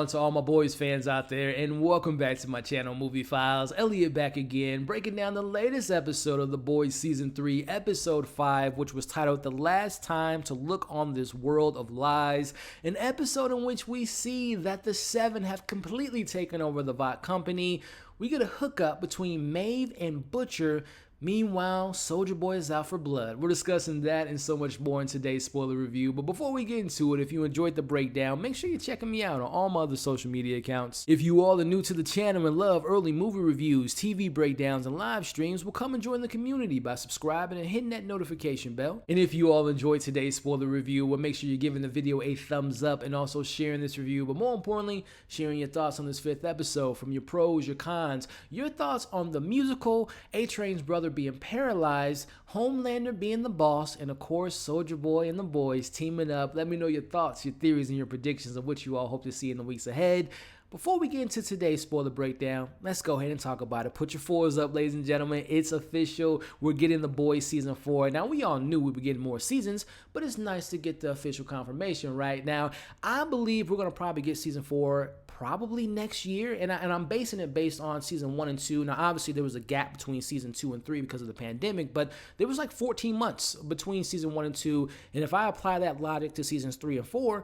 on to all my boys fans out there, and welcome back to my channel, Movie Files. Elliot back again, breaking down the latest episode of The Boys Season 3, Episode 5, which was titled The Last Time to Look on This World of Lies, an episode in which we see that the Seven have completely taken over the Vought Company. We get a hookup between Maeve and Butcher. Meanwhile, Soulja Boy is out for blood. We're discussing that and so much more in today's spoiler review. But before we get into it, if you enjoyed the breakdown, make sure you're checking me out on all my other social media accounts. If you all are new to the channel and love early movie reviews, TV breakdowns, and live streams, well, come and join the community by subscribing and hitting that notification bell. And if you all enjoyed today's spoiler review, well, make sure you're giving the video a thumbs up and also sharing this review. But more importantly, sharing your thoughts on this 5th episode, from your pros, your cons, your thoughts on the musical, A-Train's brother being paralyzed, Homelander being the boss, and of course Soulja Boy and the boys teaming up. Let me know your thoughts, your theories, and your predictions of what you all hope to see in the weeks ahead. Before we get into today's spoiler breakdown, let's go ahead and talk about it. Put your fours up, ladies and gentlemen. It's official. We're getting The Boys Season 4. Now, we all knew we were getting more seasons, but it's nice to get the official confirmation right now. I believe we're going to probably get Season 4 probably next year, and I'm basing it based on Season 1 and 2. Now, obviously, there was a gap between Season 2 and 3 because of the pandemic, but there was like 14 months between Season 1 and 2, and if I apply that logic to Seasons 3 and 4,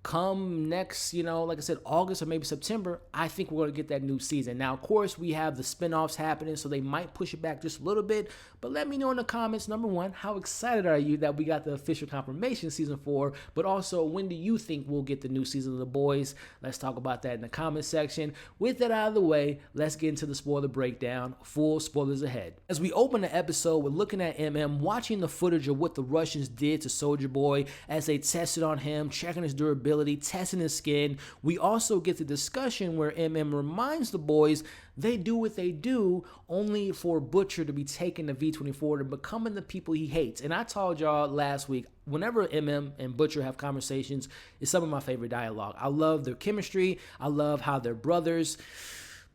come next, like I said, August or maybe September, I think we're going to get that new season. Now, of course, we have the spinoffs happening, so they might push it back just a little bit. But let me know in the comments, number one, how excited are you that we got the official confirmation Season 4? But also, when do you think we'll get the new season of The Boys? Let's talk about that in the comment section. With that out of the way, let's get into the spoiler breakdown. Full spoilers ahead. As we open the episode, we're looking at watching the footage of what the Russians did to Soulja Boy as they tested on him, checking his durability, testing his skin. We also get the discussion where reminds the boys they do what they do only for Butcher to be taking the V-24 to becoming the people he hates. And I told y'all last week, whenever and Butcher have conversations, it's some of my favorite dialogue. I love their chemistry. I love how they're brothers.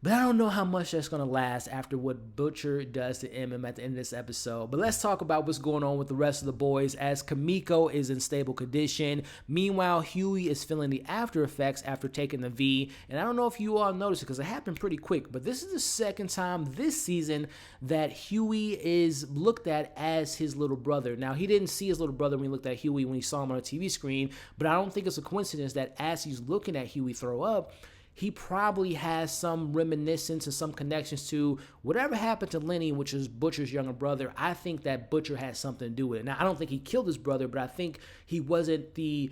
But I don't know how much that's going to last after what Butcher does to at the end of this episode. But let's talk about what's going on with the rest of the boys as Kimiko is in stable condition. Meanwhile, Hughie is feeling the after effects after taking the V. And I don't know if you all noticed it because it happened pretty quick. But this is the second time this season that Hughie is looked at as his little brother. Now, he didn't see his little brother when he looked at Hughie when he saw him on a TV screen. But I don't think it's a coincidence that as he's looking at Hughie throw up, he probably has some reminiscence and some connections to whatever happened to Lenny, which is Butcher's younger brother. I think that Butcher has something to do with it. Now, I don't think he killed his brother, but I think he wasn't the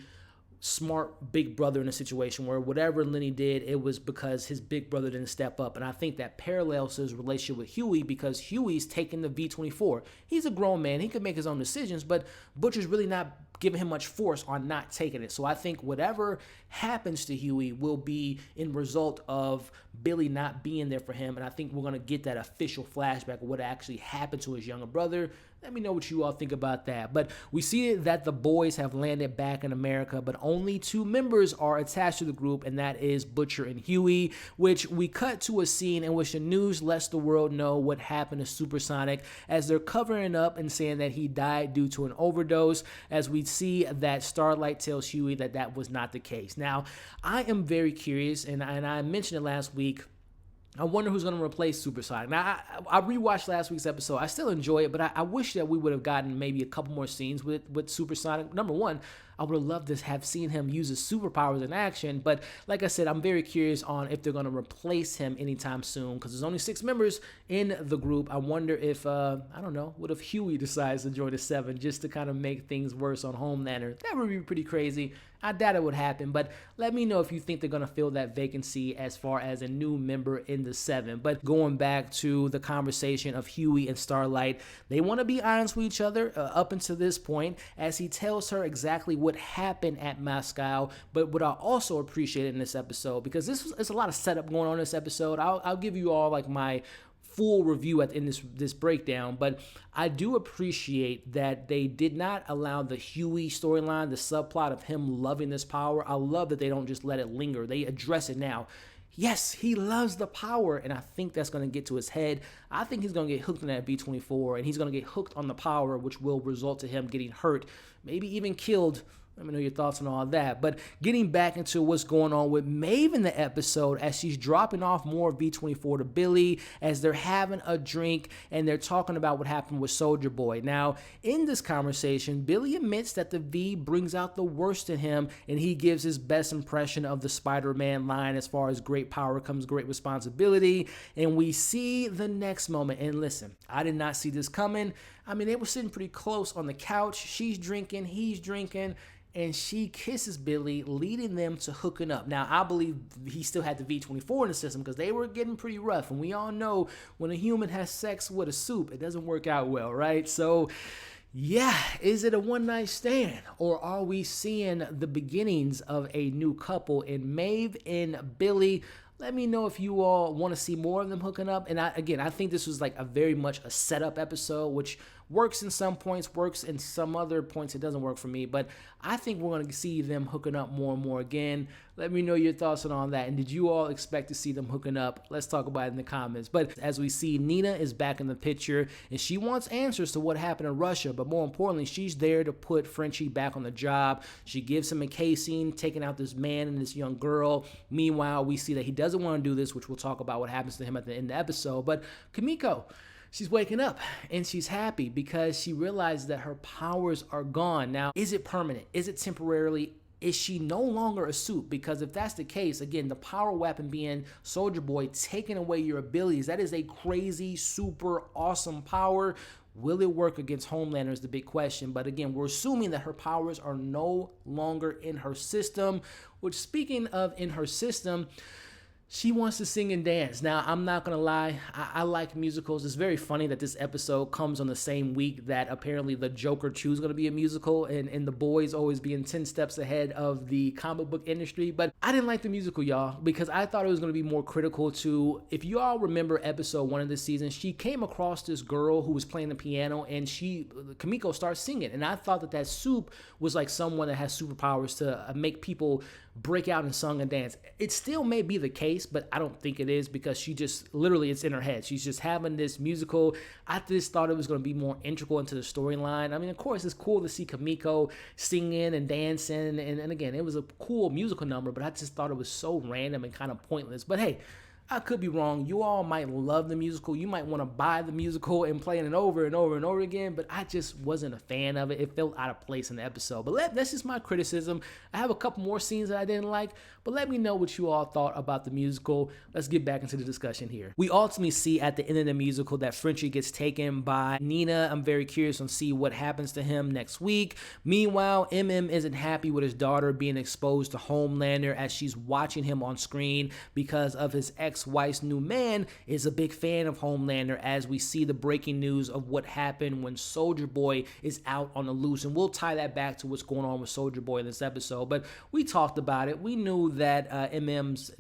smart big brother in a situation where whatever Lenny did, it was because his big brother didn't step up. And I think that parallels his relationship with Hughie because Hughie's taking the V-24. He's a grown man. He can make his own decisions, but Butcher's really not giving him much force on not taking it. So I think whatever happens to Hughie will be in result of Billy not being there for him. And I think we're going to get that official flashback of what actually happened to his younger brother. Let me know what you all think about that. But we see that the boys have landed back in America, but only 2 members are attached to the group, and that is Butcher and Hughie, which we cut to a scene in which the news lets the world know what happened to Supersonic as they're covering up and saying that he died due to an overdose, as we see that Starlight tells Hughie that that was not the case. Now, I am very curious, and I mentioned it last week, I wonder who's going to replace Supersonic. Now, I rewatched last week's episode. I still enjoy it, but I wish that we would have gotten maybe a couple more scenes with Supersonic. Number one, I would have loved to have seen him use his superpowers in action, but like I said, I'm very curious on if they're going to replace him anytime soon, because there's only 6 members in the group. I wonder if, I don't know, what if Hughie decides to join the 7 just to kind of make things worse on Homelander? That would be pretty crazy. I doubt it would happen, but let me know if you think they're going to fill that vacancy as far as a new member in the 7. But going back to the conversation of Hughie and Starlight, they want to be honest with each other up until this point, as he tells her exactly what happened at Moscow. But what I also appreciate in this episode, because it's a lot of setup going on in this episode, I'll give you all like my full review in this breakdown, but I do appreciate that they did not allow the Hughie storyline, the subplot of him loving this power. I love that they don't just let it linger. They address it now. Yes, he loves the power, and I think that's going to get to his head. I think he's going to get hooked on that V-24, and he's going to get hooked on the power, which will result to him getting hurt, maybe even killed Let me know your thoughts on all that. But getting back into what's going on with Maeve in the episode, as she's dropping off more V24 to Billy, as they're having a drink and they're talking about what happened with Soldier Boy. Now, in this conversation, Billy admits that the V brings out the worst in him, and he gives his best impression of the Spider-Man line as far as great power comes great responsibility. And we see the next moment. And listen, I did not see this coming. I mean, they were sitting pretty close on the couch. She's drinking, he's drinking, and she kisses Billy, leading them to hooking up. Now, I believe he still had the V24 in the system because they were getting pretty rough. And we all know when a human has sex with a soup, it doesn't work out well, right? So, yeah, is it a one-night stand? Or are we seeing the beginnings of a new couple in Maeve and Billy? Let me know if you all want to see more of them hooking up. And I think this was like a very much a setup episode, which works in some points, works in some other points. It doesn't work for me, but I think we're going to see them hooking up more and more again. Let me know your thoughts on all that. And did you all expect to see them hooking up? Let's talk about it in the comments. But as we see, Nina is back in the picture, and she wants answers to what happened in Russia. But more importantly, she's there to put Frenchie back on the job. She gives him a casing, taking out this man and this young girl. Meanwhile, we see that he doesn't want to do this, which we'll talk about what happens to him at the end of the episode. But Kimiko, she's waking up and she's happy because she realizes that her powers are gone. Now, is it permanent? Is it temporarily? Is she no longer a suit? Because if that's the case, again, the power weapon being Soldier Boy taking away your abilities, that is a crazy, super awesome power. Will it work against Homelander is the big question. But again, we're assuming that her powers are no longer in her system, which, speaking of in her system, she wants to sing and dance. Now, I'm not going to lie. I like musicals. It's very funny that this episode comes on the same week that apparently The Joker 2 is going to be a musical, and The Boys always being 10 steps ahead of the comic book industry. But I didn't like the musical, y'all, because I thought it was going to be more critical to, if you all remember episode 1 of this season, she came across this girl who was playing the piano, and Kimiko starts singing. And I thought that soup was like someone that has superpowers to make people break out in song and dance. It still may be the case, but I don't think it is, because she just literally, it's in her head. She's just having this musical. I just thought it was going to be more integral into the storyline. I mean, of course, it's cool to see Kimiko singing and dancing, and again, it was a cool musical number, but I just thought it was so random and kind of pointless. But hey, I could be wrong. You all might love the musical. You might want to buy the musical and play it over and over and over again, but I just wasn't a fan of it. It felt out of place in the episode. But that's just my criticism. I have a couple more scenes that I didn't like, but let me know what you all thought about the musical. Let's get back into the discussion here. We ultimately see at the end of the musical that Frenchie gets taken by Nina. I'm very curious to see what happens to him next week. Meanwhile, MM isn't happy with his daughter being exposed to Homelander as she's watching him on screen because of his ex-wife's new man is a big fan of Homelander, as we see the breaking news of what happened when Soldier Boy is out on the loose. And we'll tie that back to what's going on with Soldier Boy in this episode. But we talked about it. We knew that MM's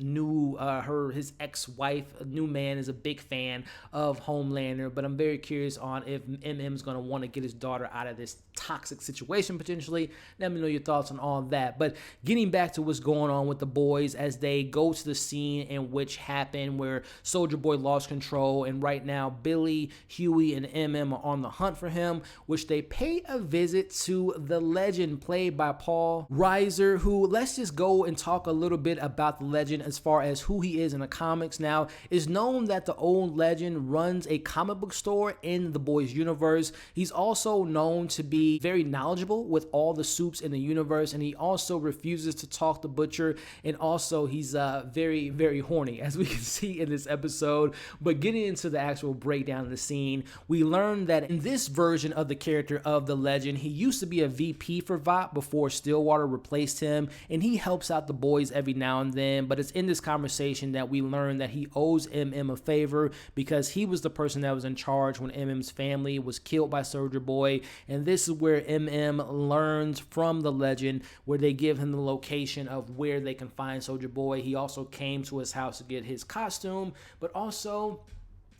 his ex-wife, new man, is a big fan of Homelander. But I'm very curious on if MM's going to want to get his daughter out of this toxic situation potentially. Let me know your thoughts on all that. But getting back to what's going on with the boys as they go to the scene in which happened where Soldier Boy lost control, and right now Billy, Hughie, and MM are on the hunt for him, which they pay a visit to the Legend, played by Paul Reiser, who, let's just go and talk a little bit about the Legend as far as who he is in the comics. Now, it's known that the old Legend runs a comic book store in the Boys universe. He's also known to be very knowledgeable with all the soups in the universe, and he also refuses to talk to Butcher, and also he's very, very horny, as we can see in this episode. But getting into the actual breakdown of the scene, we learn that in this version of the character of the Legend, he used to be a VP for VOP before Stillwater replaced him, and he helps out the boys every now and then. But it's in this conversation that we learn that he owes MM a favor because he was the person that was in charge when MM's family was killed by Soldier Boy. And this is where MM learns from the Legend, where they give him the location of where they can find Soldier Boy. He also came to his house to get his costume, but also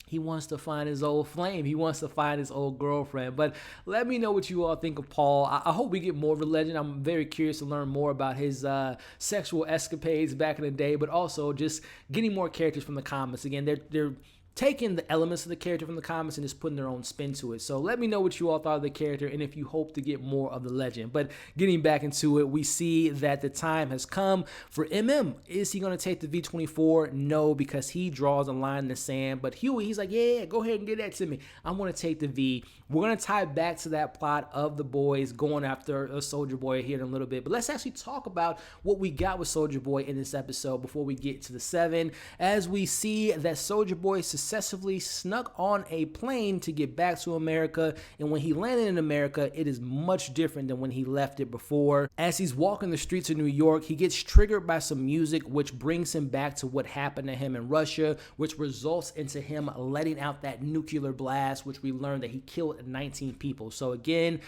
he wants to find his old flame. He wants to find his old girlfriend. But let me know what you all think of Paul. I hope we get more of the Legend. I'm very curious to learn more about his sexual escapades back in the day, but also just getting more characters from the comics. Again, they're taking the elements of the character from the comics and just putting their own spin to it. So let me know what you all thought of the character and if you hope to get more of the legend. But getting back into it, we see that the time has come for MM. Is he going to take the V-24? No, because he draws a line in the sand. But Hughie, he's like, yeah, go ahead and get that to me. I want to take the V. We're going to tie back to that plot of the boys going after a Soldier Boy here in a little bit. But let's actually talk about what we got with Soldier Boy in this episode before we get to the 7. As we see that Soldier Boy successfully snuck on a plane to get back to America, and when he landed in America, it is much different than when he left it before. As he's walking the streets of New York, he gets triggered by some music which brings him back to what happened to him in Russia, which results into him letting out that nuclear blast, which we learned that he killed 19 people. So again,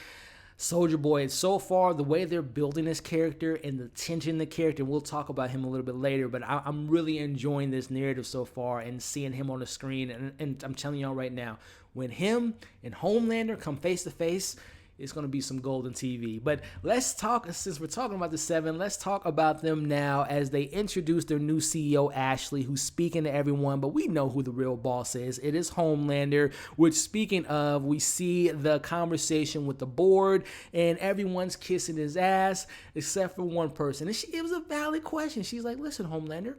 Soldier Boy, so far, the way they're building this character and the tension in the character, and we'll talk about him a little bit later, but I'm really enjoying this narrative so far and seeing him on the screen. And I'm telling y'all right now, when him and Homelander come face to face, it's going to be some golden TV. But let's talk, since we're talking about the 7, let's talk about them now as they introduce their new CEO, Ashley, who's speaking to everyone, but we know who the real boss is. It is Homelander, which, speaking of, we see the conversation with the board, and everyone's kissing his ass, except for one person. And it was a valid question. She's like, listen, Homelander,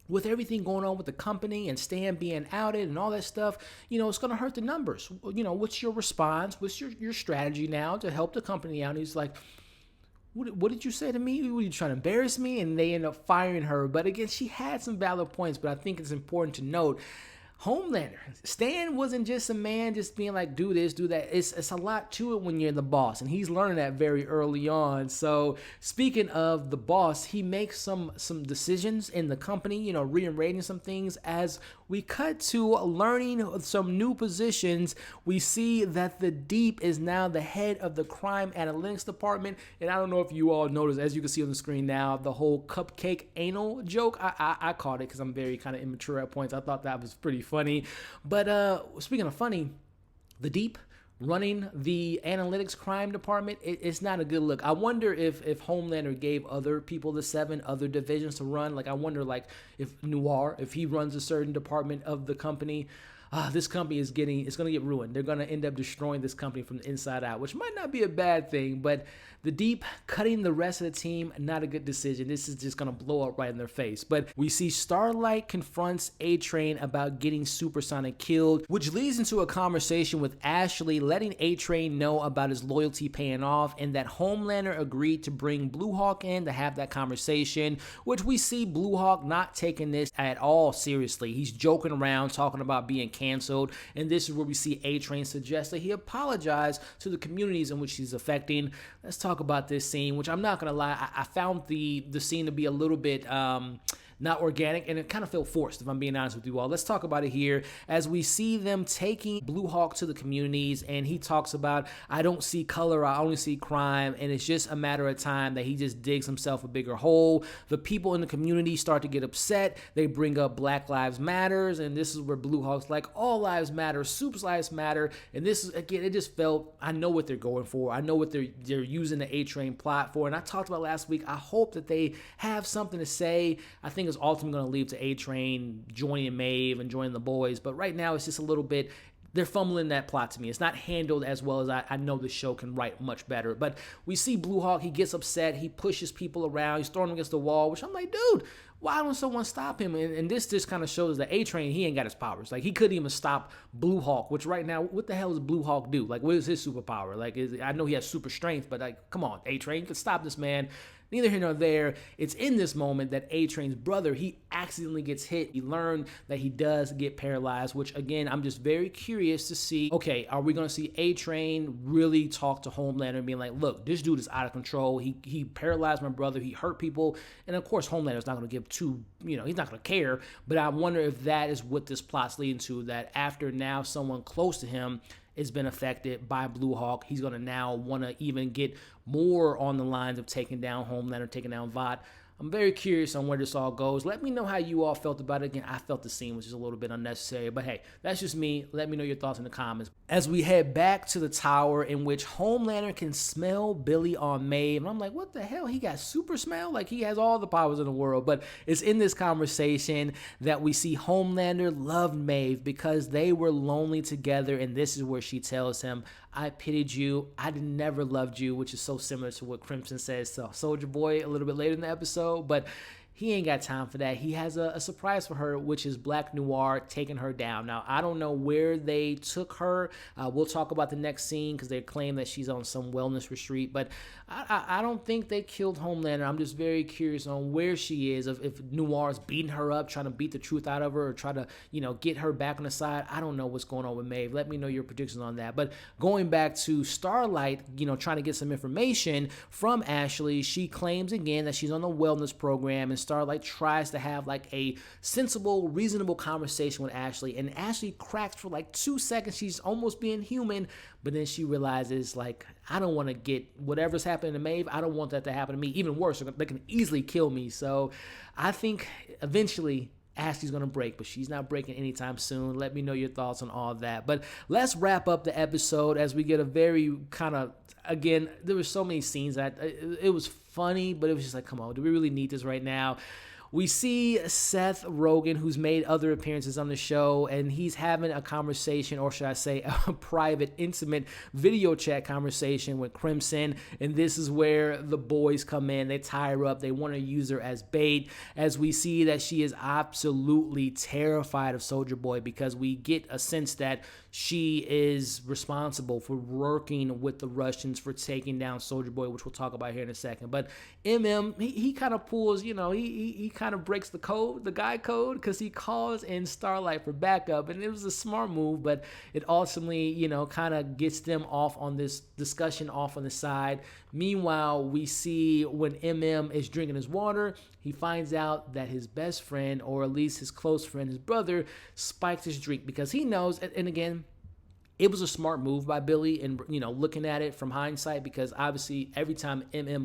with everything going on with the company and Stan being outed and all that stuff, it's going to hurt the numbers. What's your response? What's your strategy now to help the company out? And he's like, what did you say to me? Were you trying to embarrass me? And they end up firing her. But again, she had some valid points, but I think it's important to note, Homelander, Stan wasn't just a man just being like, do this, do that. It's a lot to it when you're the boss, and he's learning that very early on. So speaking of the boss, he makes some decisions in the company, rearranging some things. As we cut to learning some new positions, we see that the Deep is now the head of the crime analytics department. And I don't know if you all noticed, as you can see on the screen now, the whole cupcake anal joke. I caught it because I'm very kind of immature at points. I thought that was pretty funny. But speaking of funny, the Deep running the analytics crime department, it's not a good look. I wonder if Homelander gave other people the 7 other divisions to run. Like, I wonder, like, if Noir, if he runs a certain department of the company, this company it's going to get ruined. They're going to end up destroying this company from the inside out, which might not be a bad thing, but the Deep cutting the rest of the team, not a good decision. This is just going to blow up right in their face. But we see Starlight confronts A-Train about getting Supersonic killed, which leads into a conversation with Ashley, letting A-Train know about his loyalty paying off, and that Homelander agreed to bring Bluehawk in to have that conversation, which we see Bluehawk not taking this at all seriously. He's joking around, talking about being canceled, and this is where we see A-Train suggest that he apologize to the communities in which he's affecting. Let's talk about this scene, which I'm not gonna lie, I found the scene to be a little bit not organic, and it kind of felt forced, if I'm being honest with you all. Let's talk about it here as we see them taking Bluehawk to the communities, and he talks about, I don't see color, I only see crime, and it's just a matter of time that he just digs himself a bigger hole. The people in the community start to get upset. They bring up Black Lives Matters, and this is where Bluehawk's like, all lives matter, Soup's lives matter, and this is, again, it just felt, I know what they're going for. I know what they're using the A-Train plot for, and I talked about last week, I hope that they have something to say. I think is ultimately going to lead to A-Train joining Maeve and joining the boys, but right now it's just a little bit, they're fumbling that plot to me. It's not handled as well as I know the show can write much better. But we see Bluehawk, he gets upset, he pushes people around, he's throwing them against the wall, which I'm like, dude, why don't someone stop him? And this just kind of shows that A-Train, he ain't got his powers. Like, he couldn't even stop Bluehawk, which right now, what the hell does Bluehawk do? Like, what is his superpower? Like, I know he has super strength, but like, come on, A-Train, you can stop this man. Neither here nor there. It's in this moment that A-Train's brother, he accidentally gets hit. He learned that he does get paralyzed, which again, I'm just very curious to see, okay, are we going to see A-Train really talk to Homelander and being like, look, this dude is out of control. He paralyzed my brother. He hurt people. And of course, Homelander's not going to give he's not going to care. But I wonder if that is what this plot's leading to, that after now someone close to him has been affected by Bluehawk, he's going to now want to even get more on the lines of taking down Homelander, taking down Vought. I'm very curious on where this all goes. Let me know how you all felt about it. Again, I felt the scene was just a little bit unnecessary, but hey, that's just me. Let me know your thoughts in the comments. As we head back to the tower, in which Homelander can smell Billy on Maeve, and I'm like, what the hell? He got super smell? Like, he has all the powers in the world. But it's in this conversation that we see Homelander loved Maeve because they were lonely together, and this is where she tells him, I pitied you. I never loved you, which is so similar to what Crimson says to Soldier Boy a little bit later in the episode. But he ain't got time for that. He has a surprise for her, which is Black Noir taking her down. Now, I don't know where they took her. We'll talk about the next scene because they claim that she's on some wellness retreat. But I don't think they killed Homelander. I'm just very curious on where she is, if Noir's beating her up, trying to beat the truth out of her, or try to, get her back on the side. I don't know what's going on with Maeve. Let me know your predictions on that. But going back to Starlight, trying to get some information from Ashley, she claims again that she's on the wellness program, and Starlight tries to have like a sensible, reasonable conversation with Ashley, and Ashley cracks for like 2 seconds. She's almost being human, but then she realizes, like, I don't want to get whatever's happening to Maeve. I don't want that to happen to me. Even worse, they can easily kill me. So I think eventually Ashley's going to break, but she's not breaking anytime soon. Let me know your thoughts on all of that. But let's wrap up the episode as we get a very kind of, again, there were so many scenes that it was funny, but it was just like, come on, do we really need this right now? We see Seth Rogen, who's made other appearances on the show, and he's having a conversation, or should I say a private, intimate video chat conversation with Crimson, and this is where the boys come in. They tie her up. They want to use her as bait, as we see that she is absolutely terrified of Soldier Boy, because we get a sense that she is responsible for working with the Russians for taking down Soldier Boy, which we'll talk about here in a second. But he kind of pulls, he kind of breaks the code, the guy code, because he calls in Starlight for backup, and it was a smart move, but it ultimately, kind of gets them off on this discussion off on the side. Meanwhile, we see when is drinking his water, he finds out that his best friend, or at least his close friend, his brother, spiked his drink because he knows, and again, it was a smart move by Billy, and looking at it from hindsight, because obviously every time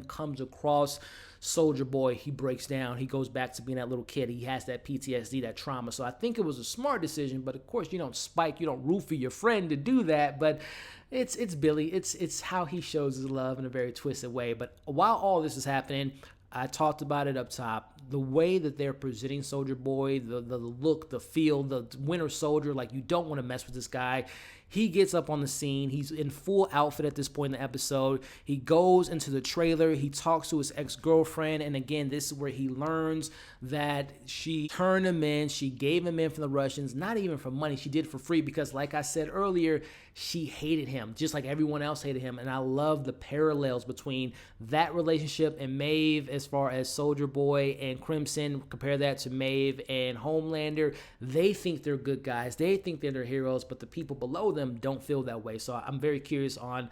comes across Soldier Boy, he breaks down. He goes back to being that little kid. He has that PTSD, that trauma. So I think it was a smart decision, but of course you don't spike, you don't roofie your friend to do that, but it's Billy. It's how he shows his love in a very twisted way. But while all this is happening, I talked about it up top. The way that they're presenting Soldier Boy, the look, the feel, the Winter Soldier, like you don't want to mess with this guy. He gets up on the scene. He's in full outfit at this point in the episode. He goes into the trailer. He talks to his ex-girlfriend. And again, this is where he learns that she turned him in. She gave him in from the Russians, not even for money. She did it for free because, like I said earlier, she hated him, just like everyone else hated him. And I love the parallels between that relationship and Maeve as far as Soldier Boy and Crimson. Compare that to Maeve and Homelander. They think they're good guys. They think they're their heroes, but the people below them don't feel that way. So I'm very curious on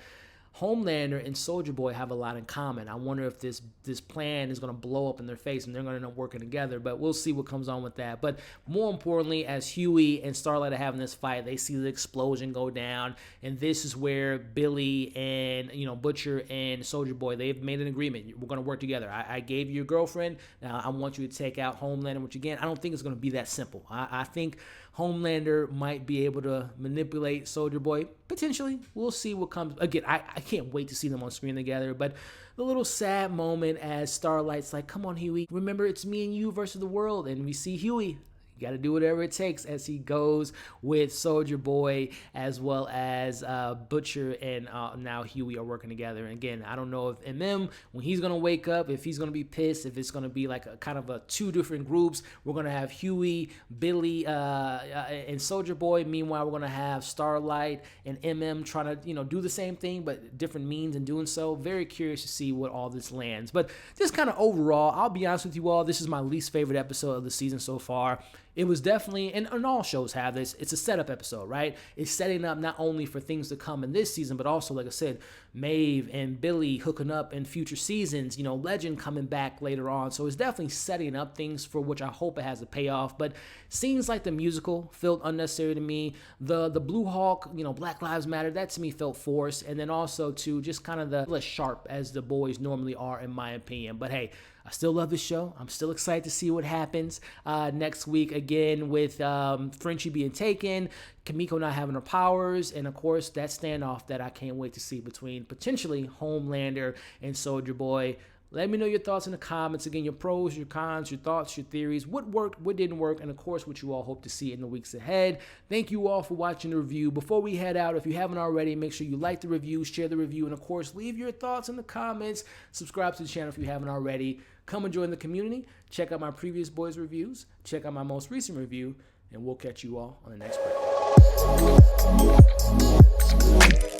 Homelander and Soldier Boy have a lot in common. I wonder if this plan is going to blow up in their face and they're going to end up working together, but we'll see what comes on with that. But more importantly, as Hughie and Starlight are having this fight, they see the explosion go down, and this is where Billy and Butcher and Soldier Boy, they've made an agreement. We're going to work together. I gave you your girlfriend. Now I want you to take out Homelander, which again, I don't think it's going to be that simple. I think Homelander might be able to manipulate Soldier Boy. Potentially. We'll see what comes. Again, I can't wait to see them on screen together. But the little sad moment as Starlight's like, come on, Hughie. Remember, it's me and you versus the world. And we see Hughie. You got to do whatever it takes as he goes with Soldier Boy, as well as Butcher and now Hughie are working together. And again, I don't know if when he's going to wake up, if he's going to be pissed, if it's going to be like a kind of a two different groups. We're going to have Hughie, Billy, and Soldier Boy. Meanwhile, we're going to have Starlight and trying to, do the same thing, but different means in doing so. Very curious to see what all this lands. But just kind of overall, I'll be honest with you all, this is my least favorite episode of the season so far. It was definitely, and all shows have this, it's a setup episode, right? It's setting up not only for things to come in this season, but also, like I said, Maeve and Billy hooking up in future seasons, Legend coming back later on. So it's definitely setting up things for which I hope it has a payoff. But scenes like the musical felt unnecessary to me. The Bluehawk, Black Lives Matter, that to me felt forced. And then also to just kind of the less sharp as the boys normally are, in my opinion. But hey, I still love the show. I'm still excited to see what happens next week again with Frenchie being taken, Kimiko not having her powers, and of course that standoff that I can't wait to see between potentially Homelander and Soldier Boy. Let me know your thoughts in the comments. Again, your pros, your cons, your thoughts, your theories, what worked, what didn't work, and of course, what you all hope to see in the weeks ahead. Thank you all for watching the review. Before we head out, if you haven't already, make sure you like the review, share the review, and of course, leave your thoughts in the comments. Subscribe to the channel if you haven't already. Come and join the community. Check out my previous boys reviews. Check out my most recent review, and we'll catch you all on the next break.